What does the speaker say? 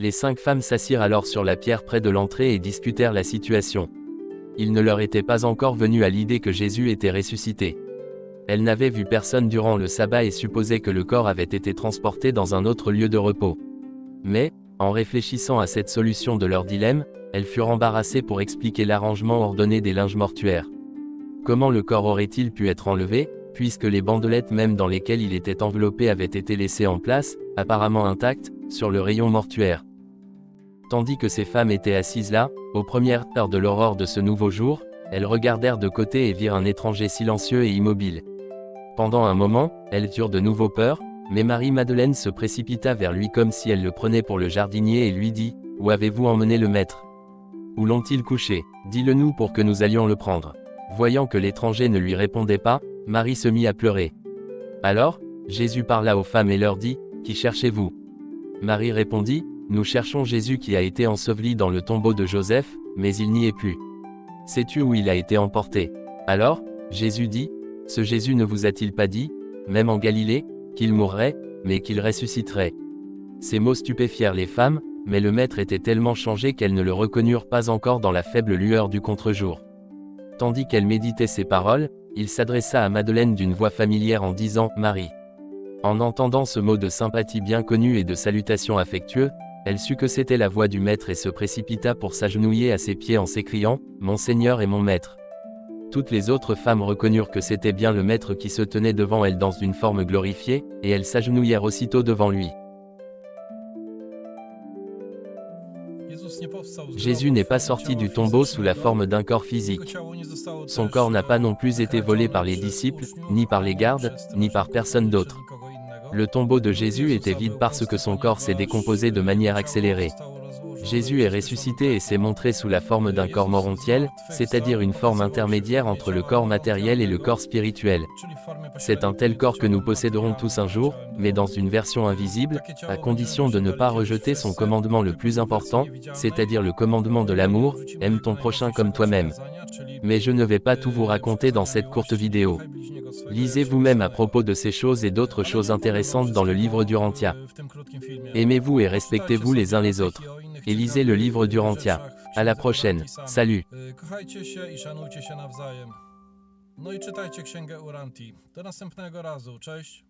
Les 5 femmes s'assirent alors sur la pierre près de l'entrée et discutèrent la situation. Il ne leur était pas encore venu à l'idée que Jésus était ressuscité. Elles n'avaient vu personne durant le sabbat et supposaient que le corps avait été transporté dans un autre lieu de repos. Mais, en réfléchissant à cette solution de leur dilemme, elles furent embarrassées pour expliquer l'arrangement ordonné des linges mortuaires. Comment le corps aurait-il pu être enlevé, puisque les bandelettes même dans lesquelles il était enveloppé avaient été laissées en place, apparemment intactes, sur le rayon mortuaire. Tandis que ces femmes étaient assises là, aux premières heures de l'aurore de ce nouveau jour, elles regardèrent de côté et virent un étranger silencieux et immobile. Pendant un moment, elles eurent de nouveau peur, mais Marie-Madeleine se précipita vers lui comme si elle le prenait pour le jardinier et lui dit : « Où avez-vous emmené le maître ? Où l'ont-ils couché ? Dis-le-nous pour que nous allions le prendre. » Voyant que l'étranger ne lui répondait pas, Marie se mit à pleurer. Alors, Jésus parla aux femmes et leur dit : « Qui cherchez-vous ? » Marie répondit : « Nous cherchons Jésus qui a été enseveli dans le tombeau de Joseph, mais il n'y est plus. Sais-tu où il a été emporté ? » Alors, Jésus dit : « Ce Jésus ne vous a-t-il pas dit, même en Galilée, qu'il mourrait, mais qu'il ressusciterait ? » Ces mots stupéfièrent les femmes, mais le maître était tellement changé qu'elles ne le reconnurent pas encore dans la faible lueur du contre-jour. Tandis qu'elles méditaient ces paroles, il s'adressa à Madeleine d'une voix familière en disant : « Marie. » En entendant ce mot de sympathie bien connu et de salutation affectueuse, elle sut que c'était la voix du maître et se précipita pour s'agenouiller à ses pieds en s'écriant : « Mon Seigneur et mon Maître. » Toutes les autres femmes reconnurent que c'était bien le maître qui se tenait devant elles dans une forme glorifiée, et elles s'agenouillèrent aussitôt devant lui. Jésus n'est pas sorti du tombeau sous la forme d'un corps physique. Son corps n'a pas non plus été volé par les disciples, ni par les gardes, ni par personne d'autre. Le tombeau de Jésus était vide parce que son corps s'est décomposé de manière accélérée. Jésus est ressuscité et s'est montré sous la forme d'un corps morontiel, c'est-à-dire une forme intermédiaire entre le corps matériel et le corps spirituel. C'est un tel corps que nous posséderons tous un jour, mais dans une version invisible, à condition de ne pas rejeter son commandement le plus important, c'est-à-dire le commandement de l'amour, aime ton prochain comme toi-même. Mais je ne vais pas tout vous raconter dans cette courte vidéo. Lisez vous-même à propos de ces choses et d'autres choses intéressantes dans le livre d'Urantia. Aimez-vous et respectez-vous les uns les autres. Et lisez le livre d'Urantia. À la prochaine. Salut. Kochajcie się i szanujcie się nawzajem. No i czytajcie Księgę Urantii. Do następnego razu. Cześć.